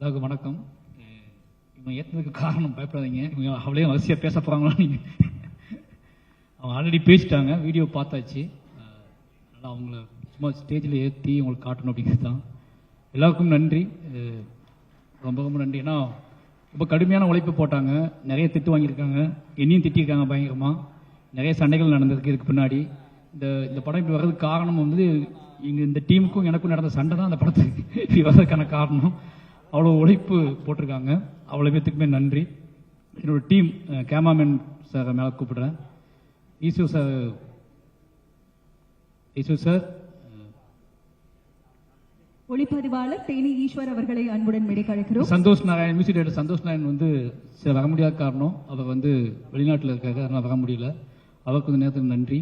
எல்லாருக்கும் வணக்கம். இவங்க ஏற்றதுக்கு காரணம் பயப்படாதீங்க, இவங்க அவளே வரிசையாக பேச போகிறாங்களா நீங்கள்? அவங்க ஆல்ரெடி பேசிட்டாங்க, வீடியோ பார்த்தாச்சு. அதனால் அவங்கள சும்மா ஸ்டேஜில் ஏற்றி உங்களுக்கு காட்டணும் அப்படிங்கிறது தான். எல்லாருக்கும் நன்றி, ரொம்ப ரொம்ப நன்றி. ஏன்னா ரொம்ப கடுமையான உழைப்பு போட்டாங்க, நிறைய திட்டு வாங்கியிருக்காங்க, என்னையும் திட்டியிருக்காங்க பயங்கரமாக, நிறைய சண்டைகள் நடந்திருக்கு இதுக்கு பின்னாடி. இந்த படம் இப்படி வர்றதுக்கு காரணம் வந்து இங்கே இந்த டீமுக்கும் எனக்கும் நடந்த சண்டை தான் அந்த படத்துக்கு இப்படி வர்றதுக்கான காரணம். அவ்வளோ உழைப்பு போட்டிருக்காங்க, அவ்வளோ பேத்துக்குமே நன்றி. என்னோட டீம் கேமராமேன் சார் மேலே கூப்பிடுறேன். ஈஸ்வர் சார், ஒளிப்பதிவாளர் தேனி ஈஸ்வர் அவர்களை அன்புடன் மேடைக்கு அழைக்கிறோம். சந்தோஷ் நாராயண், மியூசிக் டைரக்டர் சந்தோஷ் நாராயண் வந்து சில வர முடியாத காரணம், அவர் வந்து வெளிநாட்டில் இருக்காரு, அதனால் வர முடியல. அவருக்கு கொஞ்சம் நேரத்துக்கு நன்றி.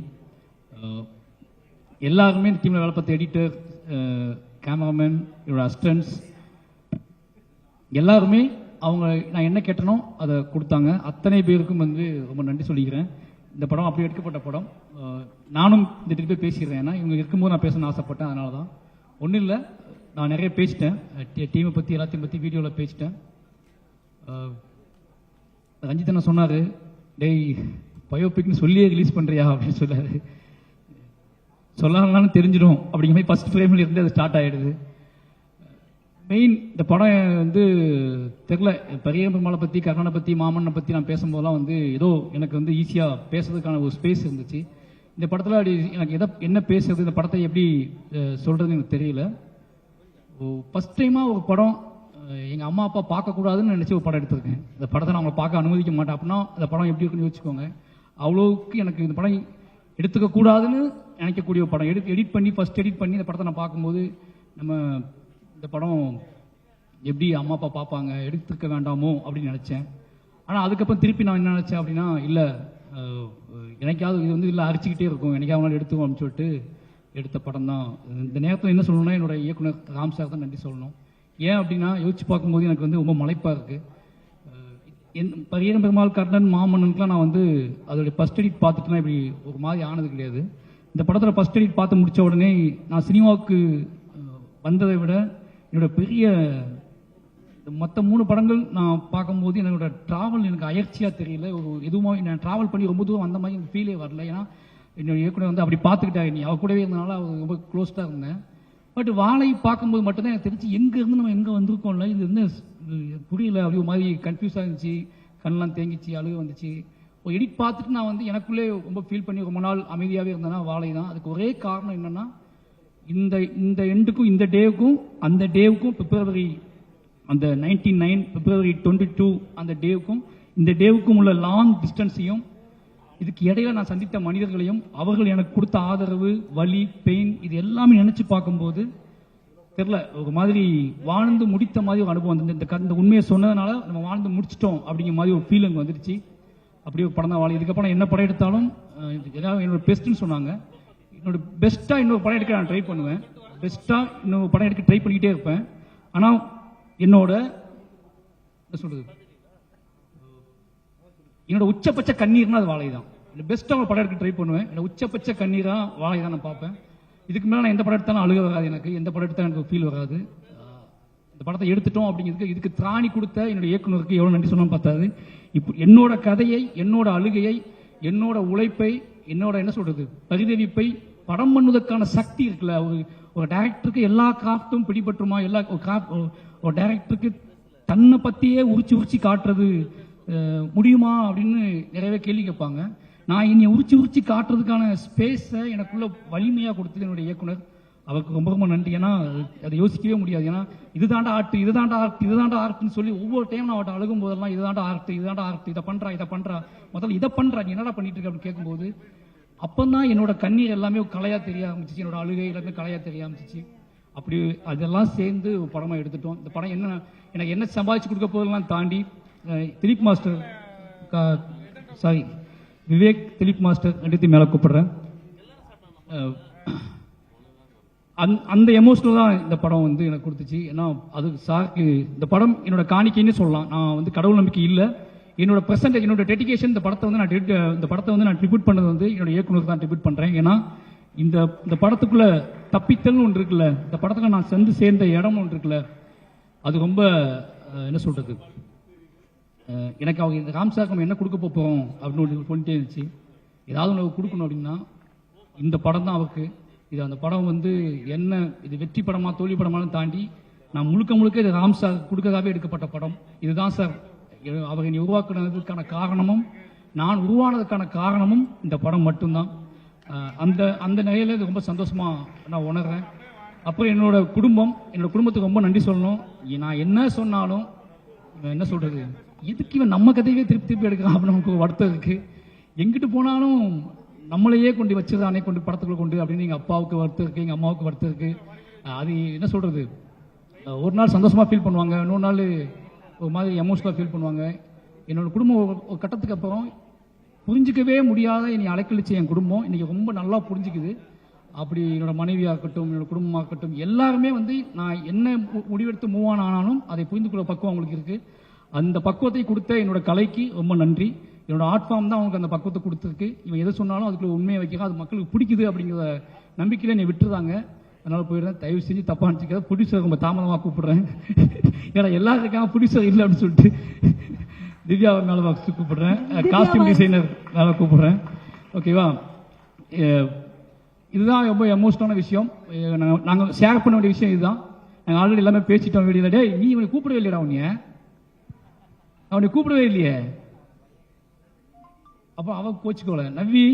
எல்லாருமே டீமில் வேலை பார்த்த எடிட்டர், கேமராமேன், என்னோட அசிஸ்டன்ட்ஸ் எல்லாருமே அவங்க நான் என்ன கேட்டனோ அதை கொடுத்தாங்க. அத்தனை பேருக்கும் வந்து ரொம்ப நன்றி சொல்லிக்கிறேன். இந்த படம் அப்படி எடுக்கப்பட்ட படம். நானும் இந்த திருப்பி பேசிடுறேன், ஏன்னா இவங்க இருக்கும்போது நான் பேசணும்னு ஆசைப்பட்டேன். அதனால தான். ஒன்றும் இல்லை, நான் நிறைய பேசிட்டேன், டீமை பற்றி எல்லாத்தையும் பற்றி வீடியோவில் பேசிட்டேன். ரஞ்சித் என்ன சொன்னார், டேய் பயோபிக்னு சொல்லியே ரிலீஸ் பண்ணுறியா அப்படின்னு சொன்னார். சொல்லலாம்னு தெரிஞ்சிடும் அப்படிங்கிற மாதிரி ஃபர்ஸ்ட் ஃப்ரேமில் இருந்து அது ஸ்டார்ட் ஆகிடுது. மெயின் இந்த படம் வந்து தெரில, பெரிய பெருமாளை பற்றி, கர்ணனை பற்றி, மாமன்னை பற்றி நான் பேசும்போதெல்லாம் வந்து ஏதோ எனக்கு வந்து ஈஸியாக பேசுறதுக்கான ஒரு ஸ்பேஸ் இருந்துச்சு. இந்த படத்தில் அப்படி எனக்கு என்ன பேசுறது, இந்த படத்தை எப்படி சொல்கிறதுன்னு எனக்கு தெரியல. ஃபஸ்ட் டைமாக ஒரு படம் எங்கள் அம்மா அப்பா பார்க்கக்கூடாதுன்னு நினச்சி ஒரு படம் எடுத்திருக்கேன். இந்த படத்தை நான் அவங்களை பார்க்க அனுமதிக்க மாட்டேன் அப்படின்னா இந்த படம் எப்படி இருக்குன்னு யோசிச்சுக்கோங்க. அவ்வளோவுக்கு எனக்கு இந்த படம் எடுத்துக்கக்கூடாதுன்னு நினைக்கக்கூடிய ஒரு படம். எடிட் பண்ணி ஃபஸ்ட் எடிட் பண்ணி இந்த படத்தை நான் பார்க்கும்போது நம்ம இந்த படம் எப்படி அம்மா அப்பா பார்ப்பாங்க, எடுத்துக்க வேண்டாமோ அப்படின்னு நினச்சேன். ஆனால் அதுக்கப்புறம் திருப்பி நான் என்ன நினச்சேன் அப்படின்னா, இல்லை எனக்காவது இது வந்து இல்லை அரிச்சிக்கிட்டே இருக்கும், எனக்காவது எடுத்துவோம் அப்படின்னு சொல்லிட்டு எடுத்த படம் தான். இந்த நேரத்தில் என்ன சொல்லணும்னா என்னோட இயக்குனர் ராம் சார் தான் நன்றி சொல்லணும். ஏன் அப்படின்னா யோசிச்சு பார்க்கும்போது எனக்கு வந்து ரொம்ப மலைப்பாக இருக்குது. பெரிய பெருமாள், கர்ணன், மாமன்னனுக்குலாம் நான் வந்து அதோடைய ஃபஸ்ட் எடிட் பார்த்துட்டுலாம் இப்படி ஒரு மாதிரி ஆனது கிடையாது. இந்த படத்தில் ஃபஸ்ட் எடிட் பார்த்து முடித்த உடனே நான் சினிமாவுக்கு வந்ததை விட என்னோட பெரிய மற்ற 3 படங்கள் நான் பார்க்கும்போது என்னோட ட்ராவல் எனக்கு அயற்சியாக தெரியல. ஒரு எதுவும் நான் ட்ராவல் பண்ணி ரொம்ப தூரம் வந்த மாதிரி எனக்கு ஃபீலே வரல. ஏன்னா என்னோட இயக்குனர் வந்து அப்படி பார்த்துக்கிட்டாங்க, நீ அவ கூடவே இருந்தனால அவர் ரொம்ப க்ளோஸ்டாக இருந்தேன். பட் வாழை பார்க்கும்போது மட்டும்தான் எனக்கு தெரிஞ்சு எங்கே இருந்து நம்ம எங்கே வந்திருக்கோம்ல, இது வந்து புரியல. அப்படி ஒரு மாதிரி கன்ஃபியூஸாக இருந்துச்சு, கண்ணெலாம் தேங்கிச்சு, அழுக வந்துச்சு. ஒரு எடிட் பார்த்துட்டு நான் வந்து எனக்குள்ளே ரொம்ப ஃபீல் பண்ணி ரொம்ப நாள் அமைதியாகவே இருந்தேன்னா வாழை தான். அதுக்கு ஒரே காரணம் என்னென்னா, இந்த எண்டுக்கும் இந்த டேவுக்கும் அந்த டேவுக்கும் பிப்ரவரி அந்த 99 பிப்ரவரி 22 அந்த டேவுக்கும் இந்த டேவுக்கும் உள்ள லாங் டிஸ்டன்ஸையும், இதுக்கு இடையில நான் சந்தித்த மனிதர்களையும், அவர்கள் எனக்கு கொடுத்த ஆதரவு, வலி, பெயின், இது எல்லாமே நினைச்சு பார்க்கும்போது தெரியல, ஒரு மாதிரி வாழ்ந்து முடித்த மாதிரி ஒரு அனுபவம் வந்து இந்த உண்மையை சொன்னதுனால நம்ம வாழ்ந்து முடிச்சிட்டோம் அப்படிங்கிற மாதிரி ஒரு ஃபீலிங் வந்துருச்சு. அப்படியே ஒரு படம் தான் வாழை. இதுக்கப்புறம் என்ன படம் எடுத்தாலும் எல்லாரும் என்னோட பெஸ்ட்னு சொன்னாங்க. என்னோட பெஸ்ட்டாக இன்னொரு படம் எடுக்க நான் ட்ரை பண்ணுவேன், பெஸ்ட்டாக இன்னொரு படம் எடுக்க ட்ரை பண்ணிக்கிட்டே இருப்பேன். ஆனால் என்னோட உச்சபட்ச கண்ணீர்னா அது வாழை தான். பெஸ்ட்டாக ஒரு படம் எடுக்க ட்ரை பண்ணுவேன், என்னோட உச்சபட்ச கண்ணீராக வாழை தான் நான் பார்ப்பேன். இதுக்கு மேலே நான் எந்த படம் எடுத்தாலும் அழுக வராது, எனக்கு எந்த படம் எடுத்தாலும் எனக்கு ஃபீல் வராது. இந்த படத்தை எடுத்துட்டோம் அப்படிங்கிறதுக்கு இதுக்கு திராணி கொடுத்த என்னோட இயக்குனருக்கு எவ்வளோ நன்றி சொன்னாலும் பார்த்தாது. இப்போ என்னோட கதையை, என்னோட அழுகையை, என்னோட உழைப்பை, என்னோட என்ன சொல்றது பரிதவிப்பை படம் பண்ணுவதற்கான சக்தி இருக்குல்ல. ஒரு டைரக்டருக்கு எல்லா கிராஃப்டும் பிடிபட்டுருமா, ஒரு டைரக்டருக்கு தன்னை பற்றியே உரிச்சு காட்டுறது முடியுமா அப்படின்னு நிறையவே கேள்வி கேட்பாங்க. நான் என்னை உரிச்சு காட்டுறதுக்கான ஸ்பேஸை எனக்குள்ள வலிமையாக கொடுத்தது என்னுடைய இயக்குனர். அவருக்கு ரொம்ப ரொம்ப நன்றி. ஏன்னா அதை யோசிக்கவே முடியாது. ஏன்னா இதுதாண்டா ஆர்ட்னு சொல்லி ஒவ்வொரு டைம் நான் அவட்ட அழுகும் போதெல்லாம் இதுதாண்டா ஆர்ட், இதை பண்றா, முதல்ல இதை பண்றா, நீ என்னடா பண்ணிட்டு இருக்க அப்படின்னு கேட்கும்போது அப்பந்தான் என்னோட கண்ணீர் எல்லாமே கலையா தெரிய ஆரம்பிச்சிச்சு, என்னோட அழுகை எல்லாமே கலையா தெரிய ஆரம்பிச்சிச்சு. அப்படி அதெல்லாம் சேர்ந்து படமா எடுத்துட்டோம். இந்த படம் எனக்கு என்ன சம்பாதிச்சு கொடுக்க போதெல்லாம் தாண்டி திலீப் மாஸ்டர், விவேக், திலீப் மாஸ்டர் ரெண்டுத்தையும் மேலே கூப்பிடுறேன். அந்த எமோஷனல் தான் இந்த படம் வந்து எனக்கு கொடுத்துச்சு. ஏன்னா அது சாருக்கு இந்த படம் என்னோட காணிக்கைன்னு சொல்லலாம். நான் வந்து கடவுள் நம்பிக்கை இல்லை, என்னோட பிரசன்ட், என்னோட டெடிகேஷன். இந்த படத்தை வந்து நான் ட்ரிபியூட் பண்ணது வந்து என்னோட இயக்குனருக்கு தான் ட்ரிபியூட் பண்றேன். ஏன்னா இந்த படத்துக்குள்ள தப்பித்தல்னு ஒன்று இருக்குல்ல, இந்த படத்துல நான் சேர்ந்த இடம் ஒன்று இருக்குல்ல, அது ரொம்ப என்ன சொல்றது, எனக்கு அவங்க இந்த ராம்சாருக்கு நம்ம என்ன கொடுக்க போகிறோம் அப்படின்னு சொல்லிட்டே இருந்துச்சு. ஏதாவது ஒன்று கொடுக்கணும் அப்படின்னா இந்த படம் தான் அவருக்கு. இது அந்த படம் வந்து என்ன இது வெற்றி படமா தோல்வி படமானு தாண்டி நான் முழுக்க இது ராம் சார் கொடுக்கறதாவே எடுக்கப்பட்ட படம். இதுதான் சார் அவர் என்னை உருவாக்குனதுக்கான காரணமும் நான் உருவானதுக்கான காரணமும் இந்த படம் மட்டும்தான். அந்த அந்த நிலையில இது ரொம்ப சந்தோஷமா நான் உணர்றேன். அப்புறம் என்னோட குடும்பத்துக்கு ரொம்ப நன்றி சொல்லணும். நான் என்ன சொன்னாலும் என்ன சொல்றது, எதுக்கு இவன் நம்ம கதையவே திருப்பி எடுக்கிறான் அப்படின்னு நமக்கு வருத்தம் இருக்கு. எங்கிட்டு போனாலும் நம்மளையே கொண்டு வச்சிருந்தானே கொண்டு படத்துக்குள்ள கொண்டு அப்படின்னு எங்கள் அப்பாவுக்கு வருத்தம் இருக்கு, எங்கள் அம்மாவுக்கு வருத்தம் இருக்கு. அது என்ன சொல்றது, ஒரு நாள் சந்தோஷமா ஃபீல் பண்ணுவாங்க, இன்னொரு நாள் ஒரு மாதிரி எமோஷனலாக ஃபீல் பண்ணுவாங்க. என்னோட குடும்பம் ஒரு கட்டத்துக்கு அப்புறம் புரிஞ்சிக்கவே முடியாத என்னை அலைக்கழிச்ச என் குடும்பம் இன்னைக்கு ரொம்ப நல்லா புரிஞ்சுக்குது. அப்படி என்னோட மனைவியாக இருக்கட்டும், என்னோட குடும்பமாக இருக்கட்டும், எல்லாருமே வந்து நான் என்ன முடிவெடுத்து மூவ் ஆனாலும் அதை புரிந்து கொள்ள பக்குவம் அவங்களுக்கு இருக்கு. அந்த பக்குவத்தை கொடுத்த என்னோட கலைக்கு ரொம்ப நன்றி. என்னோட ஆர்ட் ஃபார்ம் தான் அவங்களுக்கு அந்த பக்குவத்தை கொடுத்துருக்கு. இவன் எதை சொன்னாலும் அதுக்குள்ள உண்மையை வைக்கிறான், அது மக்களுக்கு பிடிக்குது அப்படிங்கிற நம்பிக்கையில் என்னை விட்டுருந்தாங்க. அதனால போயிடுறேன். தயவு செஞ்சு தப்பா நினைச்சிக்காத. ப்ரொடியூசர் ரொம்ப தாமதமாக கூப்பிடுறேன். ஏன்னா எல்லாரும் இருக்காங்க, ப்ரொடியூசர் இல்லை அப்படின்னு சொல்லிட்டு திவ்யா ஒரு மேலே கூப்பிடுறேன், காஸ்டியூம் டிசைனர் மேலே கூப்பிடுறேன். ஓகேவா, இதுதான் ரொம்ப எமோஷனலான விஷயம். நாங்கள் ஷேர் பண்ண வேண்டிய விஷயம் இதுதான். நாங்கள் ஆல்ரெடி எல்லாமே பேசிட்டோம் வீடியோல. டே நீ இவனை கூப்பிடவே இல்லையா, அவனை கூப்பிடவே இல்லையே. அப்போ அவன் கோச்சுக்கோல. நவ்வி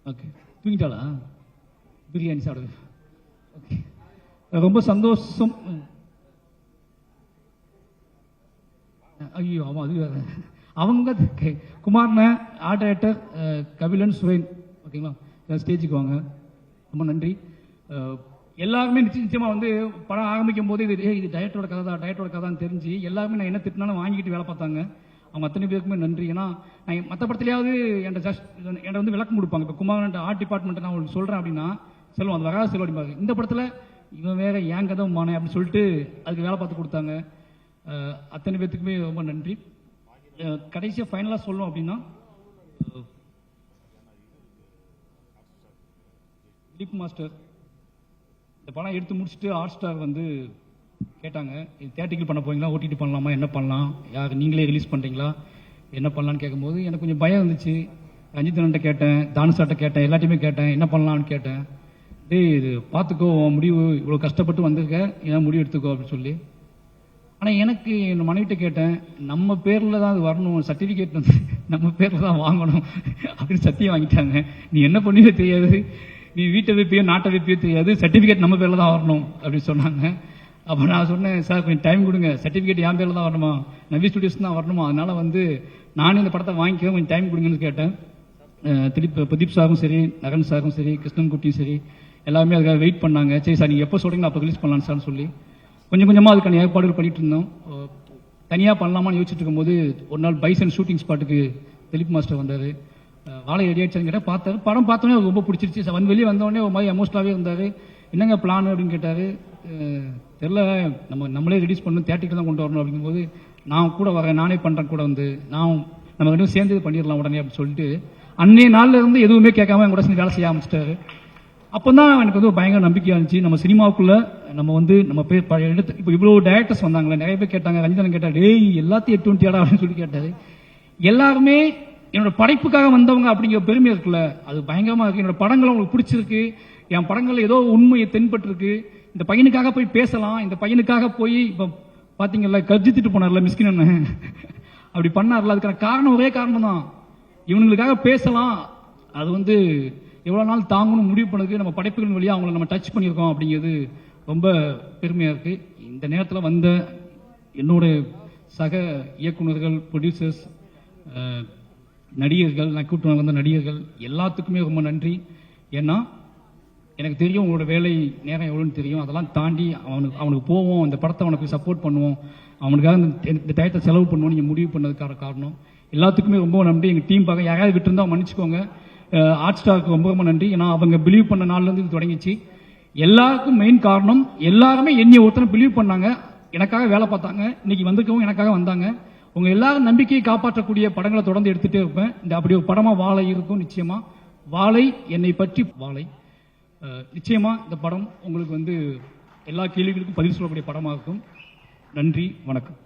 ஓகே தூங்கிட்டாளா, பிரியாணி சாப்பிடுது. ஓகே ரொம்ப சந்தோஷம். ஐயோ ஆமாம் அது வேற. அவங்க குமார்ன ஆர்ட் டைரக்டர் கபிலன் சுரேன் ஓகேங்களா, ஸ்டேஜுக்கு வாங்க. ரொம்ப நன்றி. எல்லாருமே நிச்சயமா வந்து படம் ஆரம்பிக்கும் போது இது டைரக்டரோட கதான்னு தெரிஞ்சு எல்லாருமே நான் என்ன திட்டினாலும் வாங்கிட்டு வேலை பார்த்தாங்க. அவங்க அத்தனை பேருக்குமே நன்றி. ஏன்னா நான் மற்ற படத்துலையாவது என்கிட்ட வந்து விளக்கம் கொடுப்பாங்க. இப்போ குமாரன் ஆர்ட் டிபார்ட்மெண்ட் நான் உங்களுக்கு சொல்கிறேன் அப்படின்னா செல்வம் அது வராது செல்வம் அப்படிம்பாங்க. இந்த படத்தில் இவன் வேற ஏன் கதை மானே அப்படின்னு சொல்லிட்டு அதுக்கு வேலை பார்த்து கொடுத்தாங்க. அத்தனை பேர்த்துக்குமே ரொம்ப நன்றி. கடைசியாக ஃபைனலாக சொல்லணும் அப்படின்னா திலீப் மாஸ்டர் இந்த படம் எடுத்து முடிச்சுட்டு ஹாட் ஸ்டார் வந்து கேட்டாங்க, இது தியேட்டருக்கு பண்ண போறீங்களா, ஓடிடி பண்ணலாமா, என்ன பண்ணலாம், யார் நீங்களே ரிலீஸ் பண்ணுறீங்களா, என்ன பண்ணலான்னு கேட்கும்போது எனக்கு கொஞ்சம் பயம் இருந்துச்சு. ரஞ்சித் அண்ணன்ட்ட கேட்டேன், தானுசார்ட்ட கேட்டேன், எல்லாத்தையுமே கேட்டேன், என்ன பண்ணலான்னு கேட்டேன். டேய் இது பார்த்துக்கோ, முடிவு இவ்வளோ கஷ்டப்பட்டு வந்திருக்க, ஏன் முடிவு எடுத்துக்கோ அப்படின்னு சொல்லி. ஆனால் எனக்கு என் மனைவிட்ட கேட்டேன், நம்ம பேரில் தான் அது வரணும், சர்டிஃபிகேட் வந்து நம்ம பேரில் தான் வாங்கணும் அப்படின்னு சத்தியம் வாங்கிட்டாங்க. நீ என்ன பண்ணுவே தெரியாது, நீ வீட்டை வைப்பியோ நாட்டை வைப்பியோ தெரியாது, சர்டிஃபிகேட் நம்ம பேரில் தான் வரணும் அப்படின்னு சொன்னாங்க. அப்போ நான் சொன்னேன், சார் கொஞ்சம் டைம் கொடுங்க, சர்டிஃபிகேட் என் பேரில் தான் வரணுமா, நவி ஸ்டுடியோஸ் தான் வரணுமா, அதனால வந்து நானே இந்த படத்தை வாங்கிக்கிறேன், கொஞ்சம் டைம் கொடுங்கன்னு கேட்டேன். பிரதீப் சாரும் சரி, நகன் சாரும் சரி, கிருஷ்ணன் குட்டியும் சரி, எல்லாருமே அதுக்காக வெயிட் பண்ணாங்க. சரி சார் நீங்கள் எப்போ சொல்கிறீங்க அப்போ ரிலீஸ் பண்ணலான்னு சார்னு சொல்லி கொஞ்சம் கொஞ்சமாக அதுக்கான ஏற்பாடுகள் பண்ணிட்டு இருந்தோம். தனியாக பண்ணலாமான்னு யோசிச்சுட்டு இருக்கும்போது ஒரு நாள் பைசன் ஷூட்டிங் ஸ்பாட்டுக்கு திலீப் மாஸ்டர் வந்தார். வாழை ரெடி ஆயிடுச்சான்னு கேட்டால் பார்த்தாரு. படம் பார்த்தோன்னே அவருக்கு ரொம்ப பிடிச்சிருச்சு. வெளியே வந்தோடனே ஒரு மாதிரி எமோஷனலாகவே இருந்தார். என்னங்க பிளான் அப்படின்னு கேட்டார். தெரில, நம்மளே ரிலீஸ் பண்ணணும், தியேட்டருக்கு தான் கொண்டு வரணும் அப்படிங்கும்போது நான் கூட வரேன், நானே பண்ணுறேன் கூட வந்து நம்ம ரெண்டும் சேர்ந்து பண்ணிடலாம் உடனே அப்படின்னு சொல்லிட்டு அன்னைய நாளில் இருந்து எதுவுமே கேட்காம என் கூட சேர்ந்து வேலை செய்ய ஆரம்பிச்சிட்டாரு. அப்போ தான் எனக்கு வந்து பயங்கர நம்பிக்கையாக இருந்துச்சு. நம்ம சினிமாவுக்குள்ள நம்ம பேர் எடுத்து இப்போ இவ்வளோ டேரக்டர்ஸ் வந்தாங்களே, நிறைய பேர் கேட்டாங்க. ரஞ்சிதன் கேட்டார், டேய் எல்லாத்தையும் 820 அப்படின்னு சொல்லி கேட்டார். எல்லாருமே என்னோட படைப்புக்காக வந்தவங்க அப்படிங்கிற பெருமை இருக்குல்ல, அது பயங்கரமா இருக்கு. என்னோட படங்கள் உங்களுக்கு பிடிச்சிருக்கு, என் படங்கள் ஏதோ உண்மையை தென்பட்டு இருக்கு, இந்த பையனுக்காக போய் பேசலாம், இந்த பையனுக்காக போய் இப்போ பார்த்தீங்கல்ல கர்ஜித்துட்டு போனார்ல மிஸ்கின் அண்ணன் அப்படி பண்ணார்ல, அதுக்கான காரணம் ஒரே காரணம் தான், இவனுங்களுக்காக பேசலாம். அது வந்து எவ்வளோ நாள் தாங்கணும் முடிவு பண்ணதுக்கு நம்ம படைப்புகள் வழியாக அவங்கள நம்ம டச் பண்ணியிருக்கோம் அப்படிங்கிறது ரொம்ப பெருமையாக இருக்கு. இந்த நேரத்தில் வந்த என்னோட சக இயக்குநர்கள், ப்ரொடியூசர்ஸ், நடிகர்கள், நான் கூப்பிட்டு வந்த நடிகர்கள் எல்லாத்துக்குமே ரொம்ப நன்றி. ஏன்னா எனக்கு தெரியும் உங்களோட வேலை நேரம் எவ்வளோன்னு தெரியும். அதெல்லாம் தாண்டி அவனுக்கு போவோம், இந்த படத்தை அவனுக்கு சப்போர்ட் பண்ணுவோம், அவனுக்காக இந்த டயத்தை செலவு பண்ணுவோம் நீங்கள் முடிவு பண்ணதுக்கான காரணம் எல்லாத்துக்குமே ரொம்ப நன்றி. எங்கள் டீம் பார்க்க யாராவது விட்டுருந்தா மன்னிச்சுக்கோங்க. ஹாட் ஸ்டாருக்கு ரொம்ப ரொம்ப நன்றி. ஏன்னா அவங்க பிலீவ் பண்ண நாள்லேருந்து இது தொடங்கிச்சு. எல்லாருக்கும் மெயின் காரணம் எல்லாருமே என்னை ஒருத்தனை பிலீவ் பண்ணாங்க, எனக்காக வேலை பார்த்தாங்க. இன்னைக்கு வந்திருக்கவங்க எனக்காக வந்தாங்க. உங்க எல்லாரும் நம்பிக்கையை காப்பாற்றக்கூடிய படங்களை தொடர்ந்து எடுத்துட்டே இருப்பேன். இந்த அப்படி ஒரு படமா வாழை இருக்கும். நிச்சயமா வாழை என்னை பற்றி வாழை நிச்சயமா இந்த படம் உங்களுக்கு வந்து எல்லா கேள்விகளுக்கும் பதில் சொல்லக்கூடிய படமாகும். நன்றி, வணக்கம்.